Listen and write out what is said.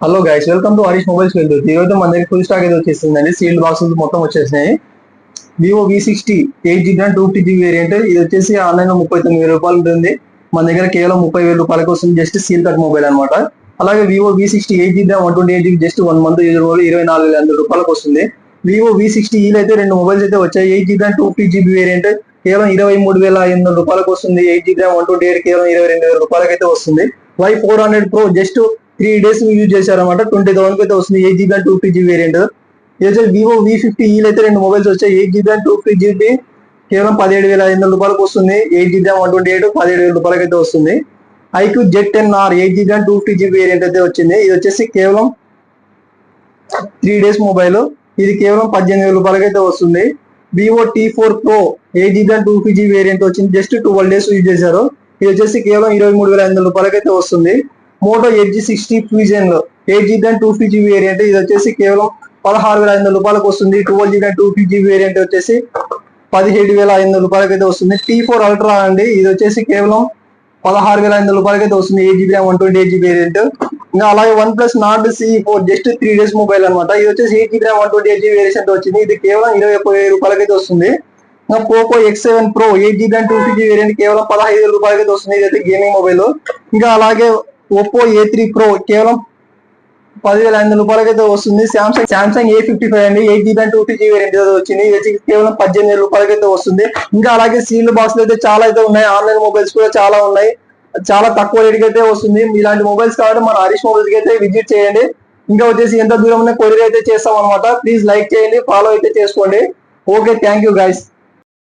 Hello guys, welcome to Harish mobiles వెళ్తుంది. ఈరోజు మన దగ్గర ఫుల్ స్టాక్ అయితే వచ్చేసిందండి. సీల్డ్ బాక్సెస్ మొత్తం వచ్చేసినాయి. Vivo V60 8GB and 250GB variant. ఇది వచ్చేసి ఆన్లైన్ లో 39,000 రూపాయలు ఉంటుంది. మన దగ్గర కేవలం 30,000 రూపాయలకు వస్తుంది. జస్ట్ సీల్ కట్ మొబైల్ అనమాట. అలాగే Vivo V60 8GB 128GB just 1 month use 24,500 రూపాయలకు వస్తుంది. వివో V60 అయితే రెండు మొబైల్స్ అయితే వచ్చాయి. 8GB అండ్ 250GB వేరియంట్ కేవలం 23,500 రూపాయలకు వస్తుంది. 8GB 128 కేవలం 22,000 రూపాయలకి అయితే వస్తుంది. Y400 Pro just 3 days use చేశారన్నమాట. 20,000 అయితే వస్తుంది. 8GB and 250GB variant. Vivo V50 అయితే రెండు మొబైల్స్ వచ్చాయి. 8GB అండ్ 250GB కేవలం 17,500 రూపాయలకు వస్తుంది. 8GB 128 17,000 రూపాయలకి అయితే వస్తుంది. IQ Z10R 8GB and 250GB variant అయితే వచ్చింది. ఇది వచ్చేసి కేవలం 3 days మొబైల్. ఇది కేవలం 18,000 రూపాయలకి అయితే వస్తుంది. Vivo T4 Pro 8GB and 250GB variant వచ్చింది. జస్ట్ 12 days యూజ్ చేశారు. ఇది వచ్చేసి కేవలం 23,500 రూపాయలకి అయితే వస్తుంది. Moto Edge 60 Fusion 8GB and 250GB variant. ఇది వచ్చేసి కేవలం 16,500 రూపాయలకు వస్తుంది. 12GB అండ్ 250GB వేరియంట్ వచ్చేసి 17,500 రూపాయలకి అయితే వస్తుంది. T4 Ultra అండి, ఇది వచ్చేసి కేవలం 16,500 రూపాయలకి అయితే వస్తుంది. 8GB 128GB variant. ఇంకా అలాగే OnePlus Nord CE4 just 3 days mobile అనమాట. ఇది వచ్చేసి 8GB 128GB వేరియంట్ వచ్చింది. ఇది కేవలం 21,000 రూపాయలకి అయితే వస్తుంది. ఇంకా Poco X7 Pro 8GB and 250GB variant కేవలం 15,000 రూపాయలకి అయితే వస్తుంది. ఇది అయితే గేమింగ్ మొబైల్. ఇంకా అలాగే Oppo A3 Pro కేవలం 10,500 రూపాయలకి అయితే వస్తుంది. సామ్సంగ్ A55 అండి, 8GB అండ్ 250GB వేరియంట్ వచ్చింది. ఇది కేవలం 18,000 రూపాయలకి అయితే వస్తుంది. ఇంకా అలాగే సీల్డ్ బాక్స్ అయితే చాలా అయితే ఉన్నాయి. ఆన్లైన్ మొబైల్స్ కూడా చాలా ఉన్నాయి. చాలా తక్కువ రేటుకి అయితే వస్తుంది. ఇలాంటి మొబైల్స్ కాబట్టి మన హరీష్ మొబైల్స్ అయితే విజిట్ చేయండి. ఇంకా వచ్చేసి ఎంత దూరం కొరియర్ అయితే చేస్తాం అనమాట. ప్లీజ్ లైక్ చేయండి, ఫాలో అయితే చేసుకోండి. Okay, thank you guys.